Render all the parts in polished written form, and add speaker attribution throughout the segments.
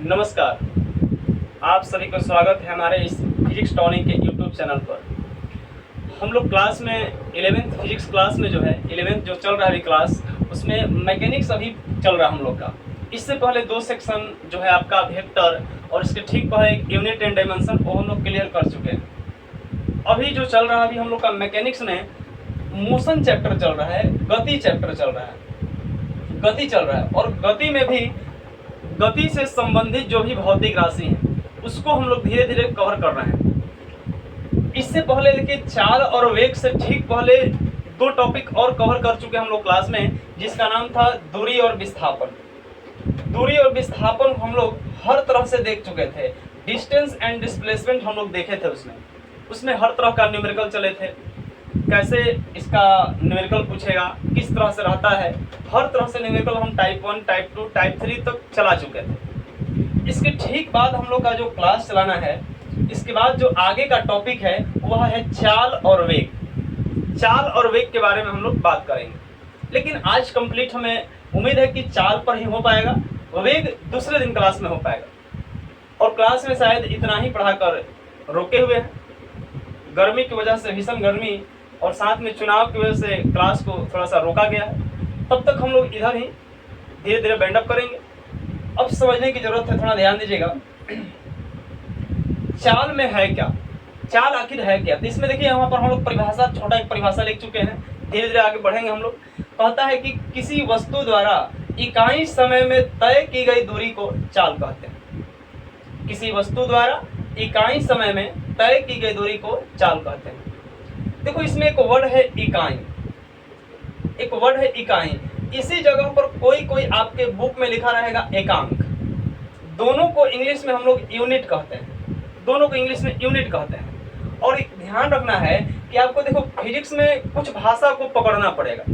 Speaker 1: नमस्कार, आप सभी को स्वागत है हमारे इस फिजिक्स टॉनिक के यूट्यूब चैनल पर। हम लोग क्लास में 11th फिजिक्स क्लास में जो है 11th जो चल रहा है अभी क्लास, उसमें मैकेनिक्स अभी चल रहा है हम लोग का। इससे पहले 2 सेक्शन जो है आपका वेक्टर और इसके ठीक पहले एक यूनिट एंड डायमेंशन वो हम लोग क्लियर कर चुके हैं। अभी जो चल रहा है अभी हम लोग का मैकेनिक्स में मोशन चैप्टर चल रहा है, गति चैप्टर चल रहा है, गति चल रहा है। और गति में भी गति से संबंधित जो भी भौतिक राशि है उसको हम लोग धीरे धीरे कवर कर रहे हैं। इससे पहले देखिए चाल और वेग से ठीक पहले 2 टॉपिक और कवर कर चुके हम लोग क्लास में, जिसका नाम था दूरी और विस्थापन। दूरी और विस्थापन हम लोग हर तरह से देख चुके थे। डिस्टेंस एंड डिस्प्लेसमेंट हम लोग देखे थे, उसमें हर तरह का न्यूमेरिकल चले थे। कैसे इसका न्यूमेरिकल पूछेगा, किस तरह से रहता है, हर तरह से न्यूमेरिकल हम टाइप 1, टाइप 2, टाइप 3 तक चला चुके थे। इसके ठीक बाद हम लोग का जो क्लास चलाना है, इसके बाद जो आगे का टॉपिक है वह है चाल और वेग। चाल और वेग के बारे में हम लोग बात करेंगे, लेकिन आज कंप्लीट हमें उम्मीद है कि चाल पर ही हो पाएगा, वेग दूसरे दिन क्लास में हो पाएगा। और क्लास में शायद इतना ही पढ़ाकर रोके हुए हैं। गर्मी की वजह से, भीषण गर्मी और साथ में चुनाव की वजह से क्लास को थोड़ा सा रोका गया है। तब तक हम लोग इधर ही धीरे धीरे बैंड अप करेंगे। अब समझने की जरूरत है, थोड़ा ध्यान दीजिएगा। चाल में है क्या, चाल आखिर है क्या? तो इसमें देखिए यहाँ पर हम लोग परिभाषा, छोटा एक परिभाषा लिख चुके हैं। धीरे धीरे आगे बढ़ेंगे हम लोग। कहता है कि किसी वस्तु द्वारा इकाई समय में तय की गई दूरी को चाल कहते हैं। किसी वस्तु द्वारा इकाई समय में तय की गई दूरी को चाल कहते हैं। देखो इसमें एक वर्ड है इकाई, एक वर्ड है इकाई। इसी जगह पर कोई आपके बुक में लिखा रहेगा एकांक। दोनों को इंग्लिश में हम लोग यूनिट कहते हैं, दोनों को इंग्लिश में यूनिट कहते हैं। और एक ध्यान रखना है कि आपको देखो फिजिक्स में कुछ भाषा को पकड़ना पड़ेगा,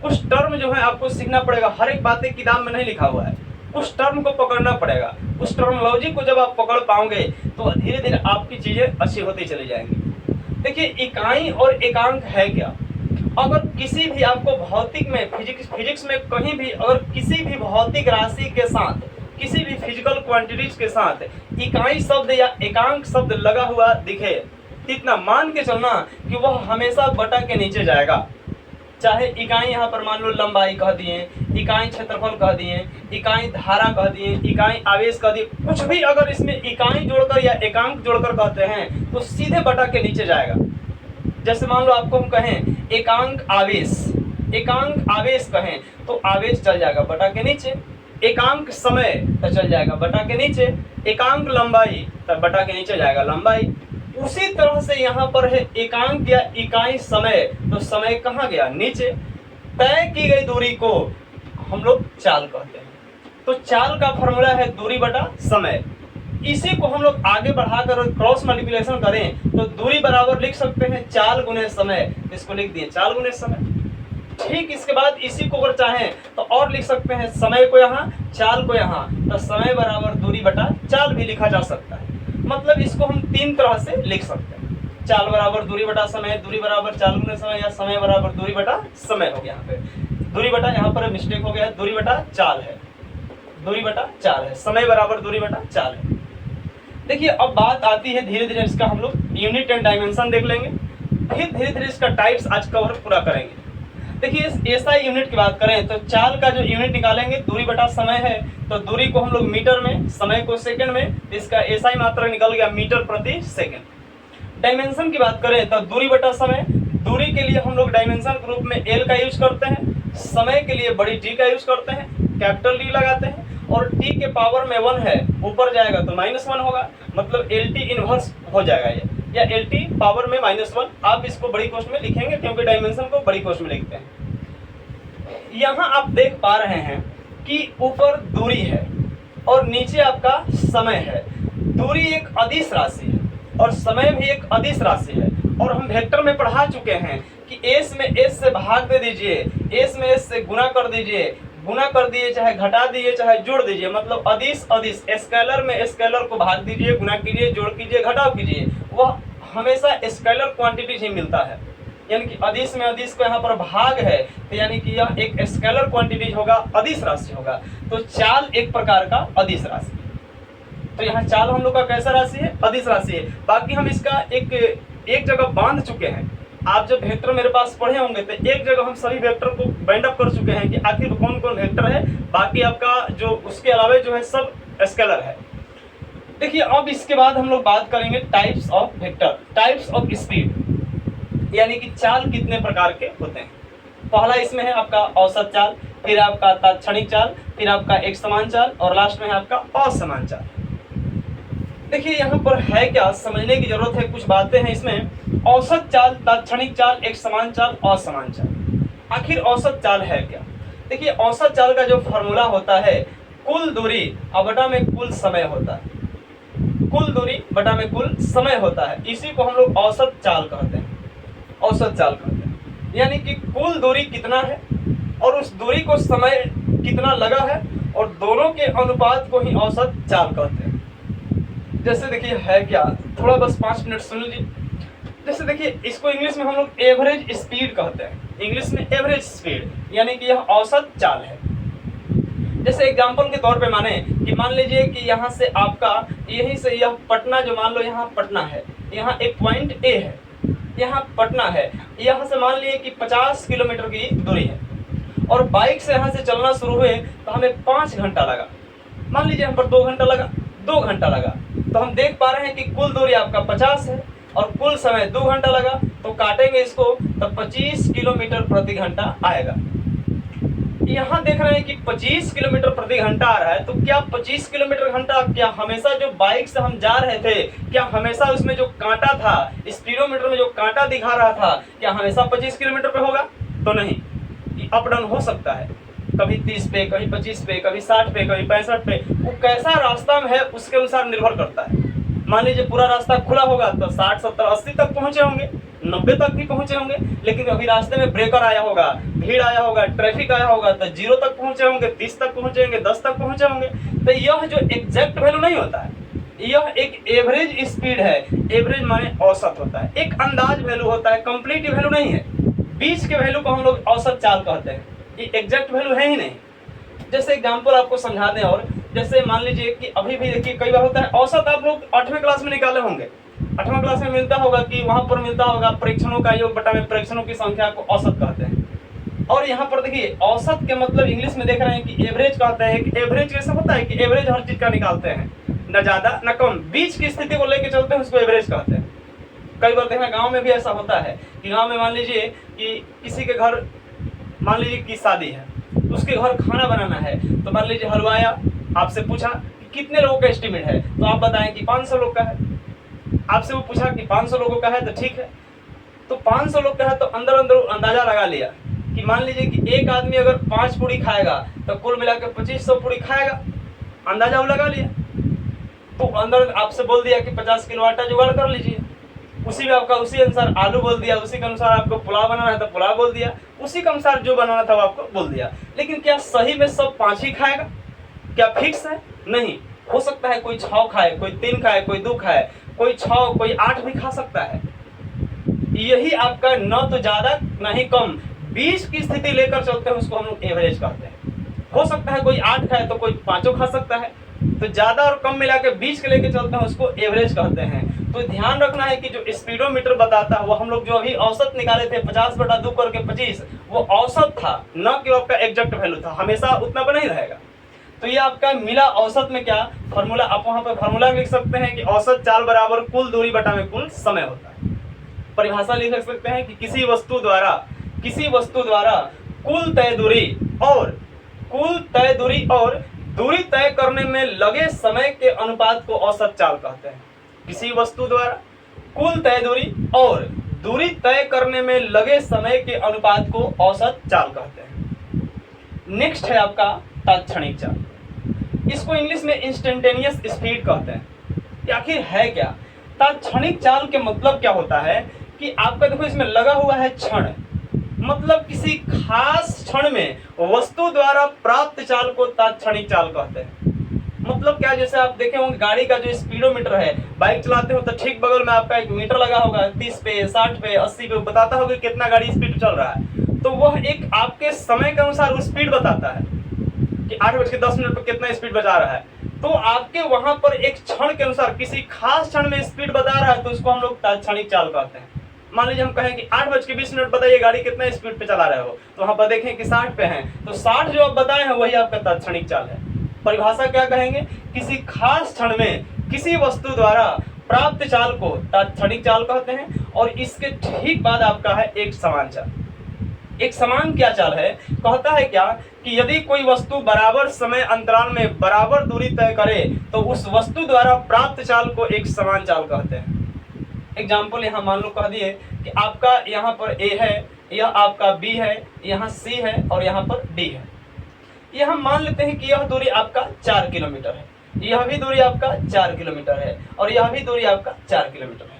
Speaker 1: कुछ टर्म जो है आपको सीखना पड़ेगा। हर एक बात एक किताब में नहीं लिखा हुआ है, कुछ टर्म को पकड़ना पड़ेगा। उस टर्मोलॉजी को जब आप पकड़ पाओगे तो धीरे धीरे आपकी चीजें अच्छी होती चली जाएंगी। देखिए इकाई और एकांक है क्या? अगर किसी भी आपको भौतिक में फिजिक्स में कहीं भी अगर किसी भी भौतिक राशि के साथ, किसी भी फिजिकल क्वांटिटीज के साथ इकाई शब्द या एकांक शब्द लगा हुआ दिखे, तो इतना मान के चलना कि वह हमेशा बटा के नीचे जाएगा। चाहे इकाई यहाँ पर मान लो लंबाई कह दिए, इकाई क्षेत्रफल कह दिए, इकाई धारा कह दिए, इकाई आवेश कह दिए, कुछ भी अगर इसमें इकाई जोड़कर या एकांक जोड़कर कहते हैं तो सीधे बटा के नीचे जाएगा। जैसे मान लो आपको हम कहें एकांक आवेश, एकांक आवेश कहें तो आवेश चल जाएगा बटा के नीचे। एकांक समय तो चल जाएगा बटा के नीचे। एकांक लंबाई तो बटा के नीचे जाएगा लंबाई। उसी तरह से यहाँ पर है एकांक या इकाई समय, तो समय कहाँ गया? नीचे। तय की गई दूरी को हम लोग चाल कहते हैं। तो चाल का फॉर्मूला है दूरी बटा समय। इसी को हम लोग आगे बढ़ाकर क्रॉस मल्टीप्लिकेशन करें तो दूरी बराबर लिख सकते हैं चाल गुने समय। इसको लिख दिए चाल गुने समय। ठीक इसके बाद इसी को अगर चाहें तो और लिख सकते हैं समय को यहाँ, चाल को यहाँ, तो समय बराबर दूरी बटा चाल भी लिखा जा सकता है। मतलब इसको हम 3 तरह से लिख सकते हैं। चाल बराबर दूरी बटा समय, दूरी बराबर चाल गुने समय, या समय बराबर दूरी बटा समय हो गया। यहाँ पे दूरी बटा, यहाँ पर मिस्टेक हो गया, दूरी बटा चाल है, दूरी बटा चाल है, समय बराबर दूरी बटा चाल है। देखिए अब बात आती है धीरे धीरे इसका हम लोग यूनिट एंड डायमेंशन देख लेंगे, फिर धीरे धीरे इसका टाइप्स आज कवर पूरा करेंगे। देखिए इस एसआई यूनिट की बात करें तो चाल का जो यूनिट निकालेंगे दूरी बटा समय है, तो दूरी को हम लोग मीटर में, समय को सेकंड में, इसका एसआई मात्रा निकल गया मीटर प्रति सेकंड। डायमेंशन की बात करें तो दूरी बटा समय, दूरी के लिए हम लोग डायमेंशन के रूप में एल का यूज करते हैं, समय के लिए बड़ी टी का यूज करते हैं, कैपिटल डी लगाते हैं। और टी के पावर में 1 है, ऊपर जाएगा तो -1 होगा, मतलब एल टी इनवर्स हो जाएगा ये, या एल टी पावर में -1। आप इसको बड़ी कोष्ठ में लिखेंगे क्योंकि डायमेंशन को बड़ी कोष्ठ में लिखते हैं। यहाँ आप देख पा रहे हैं कि ऊपर दूरी है और नीचे आपका समय है। दूरी एक अदिश राशि है और समय भी एक अदिश राशि है। और हम वेक्टर में पढ़ा चुके हैं कि एस में एस से भाग दे दीजिए, एस में एस से गुना कर दीजिए, गुना कर दिए चाहे घटा दिए चाहे जोड़ दीजिए, मतलब अदिश अदिश, स्केलर में स्केलर को भाग दीजिए, गुना कीजिए, जोड़ कीजिए, घटाव कीजिए, वह हमेशा स्केलर क्वांटिटी ही मिलता है। यानी कि अदिश में अदिश को यहाँ पर भाग है, तो यानी कि यह एक स्केलर क्वांटिटी होगा, अदिश राशि होगा। तो चाल एक प्रकार का अदिश राशि। तो यहाँ चाल हम लोग का कैसा राशि है, अदिश राशि है। बाकी हम इसका एक जगह बांध चुके हैं। आप जब वेक्टर मेरे पास पढ़े होंगे तो एक जगह हम सभी वेक्टर को बाइंड अप कर चुके हैं कि आखिर कौन कौन वेक्टर है, बाकी आपका जो उसके अलावा जो है सब स्केलर है। देखिए अब इसके बाद हम लोग बात करेंगे types of vector, types of speed, यानी कि चाल कितने प्रकार के होते हैं। पहला इसमें है आपका औसत चाल, फिर आपका तात्क्षणिक चाल, फिर आपका एक समान चाल और लास्ट में है आपका असमान चाल। देखिए यहाँ पर है क्या, समझने की जरूरत है, कुछ बातें हैं इसमें। औसत चाल, तात्क्षणिक चाल, एक समान चाल, असमान चाल। आखिर औसत चाल है क्या? देखिए औसत चाल का जो फॉर्मूला होता है, कुल दूरी बटा में कुल समय होता है। कुल दूरी बटा में कुल समय होता है, इसी को हम लोग औसत चाल कहते हैं। औसत चाल कहते हैं यानी कि कुल दूरी कितना है और उस दूरी को समय कितना लगा है, और दोनों के अनुपात को ही औसत चाल कहते हैं। जैसे देखिए है क्या, थोड़ा बस 5 मिनट सुन लीजिए। जैसे देखिए इसको इंग्लिश में हम लोग एवरेज स्पीड कहते हैं, इंग्लिश में एवरेज स्पीड, यानी कि यह औसत चाल है। जैसे एग्जांपल के तौर पे माने कि मान लीजिए कि यहाँ से आपका यहीं से यह पटना, जो मान लो यहाँ पटना है, यहाँ एक पॉइंट ए है, यहाँ पटना है, यहाँ से मान लीजिए कि 50 किलोमीटर की दूरी है और बाइक से यहाँ से चलना शुरू हुए तो हमें 5 घंटा लगा। मान लीजिए हम पर 2 घंटा लगा, 2 घंटा लगा, तो हम देख पा रहे हैं कि कुल दूरी आपका 50 है और कुल समय 2 घंटा लगा, तो काटेंगे इसको तो 25 किलोमीटर प्रति घंटा आएगा। यहाँ देख रहे हैं कि 25 किलोमीटर प्रति घंटा आ रहा है, तो क्या 25 किलोमीटर घंटा, क्या हमेशा जो बाइक से हम जा रहे थे, क्या हमेशा उसमें जो कांटा था, स्पीडोमीटर में जो कांटा दिखा रहा था, क्या हमेशा 25 किलोमीटर पे होगा? तो नहीं, अप डाउन हो सकता है, कभी 30 पे, कभी 25 पे, कभी 60 पे, कभी 65 पे। वो कैसा रास्ता में है उसके अनुसार निर्भर करता है। मान लीजिए पूरा रास्ता खुला होगा तो 60, 70, 80 तक पहुंचे होंगे, 90 तक भी पहुंचे होंगे, लेकिन अभी रास्ते में ब्रेकर आया होगा, भीड़ आया होगा, ट्रैफिक आया होगा तो 0 तक पहुंचे होंगे, 30 तक पहुंचे होंगे, 10 तक पहुंचे होंगे। तो यह जो एग्जैक्ट वैल्यू नहीं होता है, यह एक एवरेज स्पीड है। एवरेज माने औसत होता है, एक अंदाज वैल्यू होता है, कंप्लीट वैल्यू नहीं है। बीच के वैल्यू को हम लोग औसत चाल कहते हैं, ये एग्जैक्ट वैल्यू है ही नहीं। जैसे एग्जांपल आपको समझा दें, और जैसे मान लीजिए कि अभी भी देखिए कई बार होता है, औसत आप लोग 8वीं क्लास में निकाले होंगे, 8वां क्लास में मिलता होगा कि वहां पर मिलता होगा परीक्षणों का योग बटा में परीक्षणों की संख्या को औसत कहते हैं। और यहाँ पर देखिए औसत के मतलब इंग्लिश में देख रहे हैं कि एवरेज कहते हैं। कि एवरेज कैसे होता है कि एवरेज हर चीज का निकालते हैं, न ज्यादा न कम, बीच की स्थिति को लेकर चलते हैं, उसको एवरेज कहते हैं। कई बार देखना गाँव में भी ऐसा होता है कि गाँव में मान लीजिए कि किसी के घर, मान लीजिए कि शादी है, उसके घर खाना बनाना है, तो मान लीजिए हलवाया आपसे पूछा कि कितने लोगों का एस्टिमेट है, तो आप बताएं कि 500 लोग का है। आपसे वो पूछा कि 500 लोगों का है, तो ठीक है, तो 500 लोग का है, तो अंदर अंदर अंदाजा लगा लिया कि मान लीजिए कि एक आदमी अगर 5 पूड़ी खाएगा तो कुल मिलाकर 2500 पूड़ी खाएगा, अंदाजा वो लगा लिया। तो अंदर आपसे बोल दिया कि 50 किलो आटा जुगाड़ कर लीजिए, उसी में आपका उसी अनुसार आलू बोल दिया, उसी के अनुसार आपको पुलाव बनाना है तो पुलाव बोल दिया, उसी के अनुसार जो बनाना था वो आपको बोल दिया। लेकिन क्या सही में सब 5 ही खाएगा? क्या फिक्स है? नहीं, हो सकता है कोई 6 खाए, कोई 3 खाए, कोई 2 खाए, कोई 6, कोई 8 भी खा सकता है। यही आपका न तो ज्यादा न ही कम, बीच की स्थिति लेकर चलते हैं, उसको हम लोग एवरेज कहते हैं। हो सकता है कोई 8 खाए तो कोई 5 खा सकता है, तो ज्यादा और कम मिला के बीच के लेके चलते हैं, उसको एवरेज कहते हैं। तो ध्यान रखना है कि जो स्पीडोमीटर बताता है वो हम लोग जो अभी औसत निकाले थे 50/2 करके 25, वो औसत था, न कि आपका एग्जैक्ट वैल्यू था, हमेशा उतना पर नहीं रहेगा। तो ये आपका मिला औसत में क्या फॉर्मूला, आप वहां पर फॉर्मूला लिख सकते हैं कि औसत चाल बराबर कुल दूरी बटा में कुल समय होता है। परिभाषा लिख सकते हैं कि किसी वस्तु द्वारा कुल तय दूरी और दूरी तय करने में लगे समय के अनुपात को औसत चाल कहते हैं। किसी वस्तु द्वारा कुल तय दूरी और दूरी तय करने में लगे समय के अनुपात को औसत चाल कहते हैं। नेक्स्ट है आपका तात्क्षणिक चाल, इसको इंग्लिश में इंस्टेंटेनियस स्पीड कहते हैं। आखिर है क्या तात्क्षणिक चाल? के मतलब क्या होता है कि आपका देखो इसमें लगा हुआ है क्षण, मतलब किसी खास क्षण में वस्तु द्वारा प्राप्त चाल को तात्क्षणिक चाल कहते हैं। मतलब क्या, जैसे आप देखे होंगे गाड़ी का जो स्पीडोमीटर है, बाइक चलाते हो तो ठीक बगल में आपका एक मीटर लगा होगा, 30 पे, 60 पे, 80 पे बताता होगा कितना गाड़ी स्पीड चल रहा है। तो वह एक आपके समय के अनुसार वो स्पीड बताता है कि 8:10 पर कितना स्पीड बजा रहा है। तो आपके वहां पर एक क्षण के अनुसार किसी खास क्षण में स्पीड बता रहा है तो उसको हम लोग तात्क्षणिक चाल कहते हैं। मान लीजिए हम कहें कि 8:20 बताइए गाड़ी कितना स्पीड पे चला रहे हो, तो वहां पर देखें कि 60 पे हैं, तो 60 जो आप बताए हैं वही आपका तात्क्षणिक चाल है। परिभाषा क्या कहेंगे, किसी खास क्षण में किसी वस्तु द्वारा प्राप्त चाल को तात्क्षणिक चाल कहते हैं। और इसके ठीक बाद आपका है एक समान चाल। एक समान क्या चाल है, कहता है क्या कि यदि कोई वस्तु बराबर समय अंतराल में बराबर दूरी तय करे तो उस वस्तु द्वारा प्राप्त चाल को एक समान चाल कहते हैं। एग्जाम्पल यहाँ मान लो कह दिए कि आपका यहाँ पर A है, यह आपका B है, यहाँ C है और यहाँ पर D है। यह हम मान लेते हैं कि यह दूरी आपका 4 किलोमीटर है, यह भी दूरी आपका 4 किलोमीटर है और यह भी दूरी आपका 4 किलोमीटर है।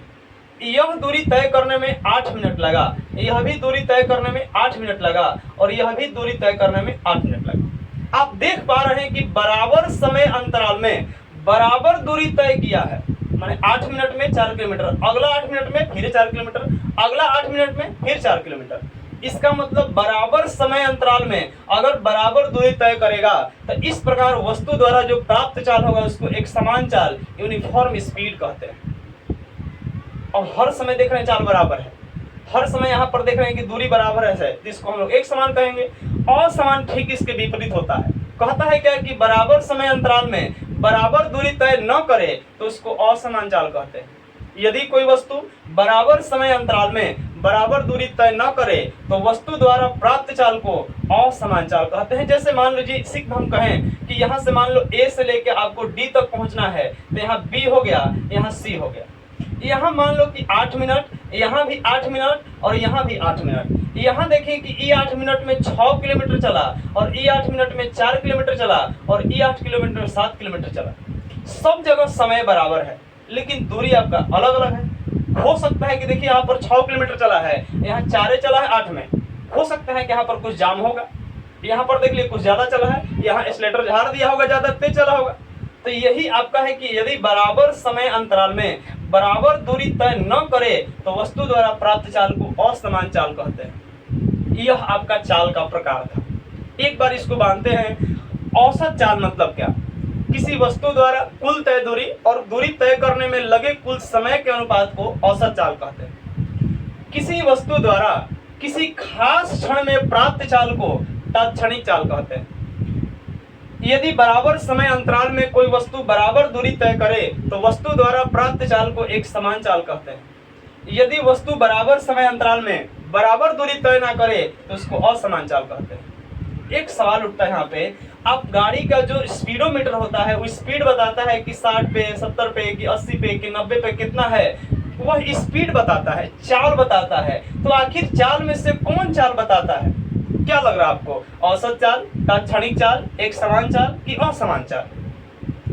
Speaker 1: यह दूरी तय करने में 8 मिनट लगा, यह भी दूरी तय करने में 8 मिनट लगा और यह भी दूरी तय करने में 8 मिनट लगा। आप देख पा रहे हैं कि बराबर समय अंतराल में बराबर दूरी तय किया है, माने 8 मिनट में 4 किलोमीटर, अगला 8 मिनट में फिर 4 किलोमीटर, अगला 8 मिनट में फिर 4 किलोमीटर। इसका मतलब बराबर समय अंतराल में अगर बराबर दूरी तय करेगा तो इस प्रकार वस्तु द्वारा जो प्राप्त चाल होगा उसको एक समान चाल, यूनिफॉर्म स्पीड कहते हैं। और हर समय देख रहे हैं चाल बराबर है, हर समय यहाँ पर देख रहे हैं कि दूरी बराबर है, जिसको हम लोग एक समान कहेंगे। असमान ठीक इसके विपरीत होता है, कहता है क्या कि बराबर समय अंतराल में बराबर दूरी तय न करे तो उसको असमान चाल कहते हैं। यदि कोई वस्तु बराबर समय अंतराल में बराबर दूरी तय न करे तो वस्तु द्वारा प्राप्त चाल को असमान चाल कहते हैं। जैसे मान लीजिए सिर्फ हम कहें कि यहाँ से मान लो A से लेके आपको D तक पहुंचना है, तो यहाँ B हो गया, यहाँ C हो गया। यहाँ मान लो कि 8 मिनट, यहाँ भी 8 मिनट और यहाँ भी 8 मिनट। यहाँ देखिए कि E 8 मिनट में 6 किलोमीटर चला और E 8 मिनट में 4 किलोमीटर चला और E 8 किलोमीटर में 7 किलोमीटर चला। सब जगह समय बराबर है लेकिन दूरी आपका अलग अलग है। हो सकता है कि देखिए यहाँ पर 6 किलोमीटर चला है, यहाँ 4 चला है 8 में। हो सकता है कि यहाँ पर कुछ जाम होगा, यहाँ पर देख लिए कुछ ज्यादा चला है, यहाँ एक्सीलरेटर झाड़ दिया होगा, ज्यादा तेज चला होगा। तो यही आपका है कि यदि बराबर समय अंतराल में बराबर दूरी तय न करे तो वस्तु द्वारा प्राप्त चाल को असमान चाल कहते हैं। यह आपका चाल का प्रकार था। एक बार इसको बांधते हैं। औसत चाल मतलब क्या, किसी वस्तु द्वारा कुल तय दूरी और दूरी तय करने में लगे कुल समय के अनुपात को औसत चाल कहते हैं। किसी वस्तु द्वारा किसी खास क्षण में प्राप्त चाल को तात्क्षणिक चाल कहते हैं। यदि बराबर समय अंतराल में कोई वस्तु बराबर दूरी तय करे तो वस्तु द्वारा प्राप्त चाल को एक समान चाल कहते हैं। यदि वस्तु बराबर समय अंतराल में बराबर दूरी तय ना करे तो उसको असमान चाल कहते हैं। एक सवाल उठता है यहाँ पे, आप गाड़ी का जो स्पीडोमीटर होता है वो स्पीड बताता है कि 60 पे, 70 पे, कि 80 पे, कि 90 पे कितना है, वह स्पीड बताता है, चाल बताता है। तो आखिर चाल में से कौन चाल बताता है? क्या लग रहा है आपको, औसत चाल, तात्क्षणिक चाल, एक समान चाल कि असमान चाल?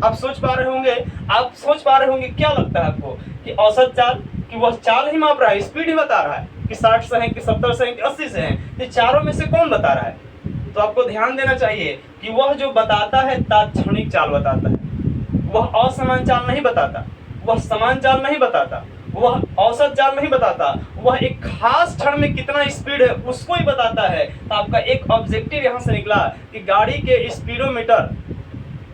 Speaker 1: आप सोच पा रहे होंगे, क्या लगता है आपको कि औसत चाल, कि वह चाल ही माप रहा है, स्पीड ही बता रहा है कि 60 से है, कि 70 से है, कि 80 से है? ये चारों में से कौन बता रहा है? तो आपको ध्यान देना चाहिए कि वह जो बताता है तात्क्षणिक चाल बताता है, वह असमान चाल नहीं बताता, वह समान चाल नहीं बताता, वह औसत चाल नहीं बताता, वह एक खास क्षण में कितना स्पीड है उसको ही बताता है। तो आपका एक ऑब्जेक्टिव यहाँ से निकला कि गाड़ी के स्पीडोमीटर,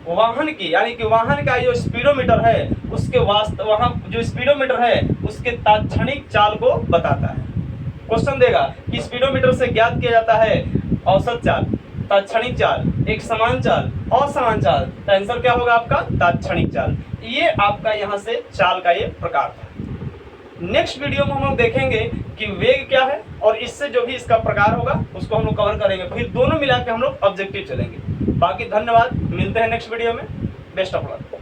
Speaker 1: वाहन की यानी कि वाहन का जो स्पीडोमीटर है उसके वहाँ जो स्पीडोमीटर है उसके तात्क्षणिक चाल को बताता है। क्वेश्चन देगा कि स्पीडोमीटर से ज्ञात किया जाता है औसत चाल, तात्क्षणिक चाल, एक समान चाल, असमान चाल। तो आंसर क्या होगा आपका, तात्क्षणिक चाल। ये आपका यहाँ से चाल का ये प्रकार था। नेक्स्ट वीडियो में हम लोग देखेंगे कि वेग क्या है और इससे जो भी इसका प्रकार होगा उसको हम लोग कवर करेंगे, फिर दोनों मिला के हम लोग ऑब्जेक्टिव चलेंगे। बाकी धन्यवाद, मिलते हैं नेक्स्ट वीडियो में। Best of luck.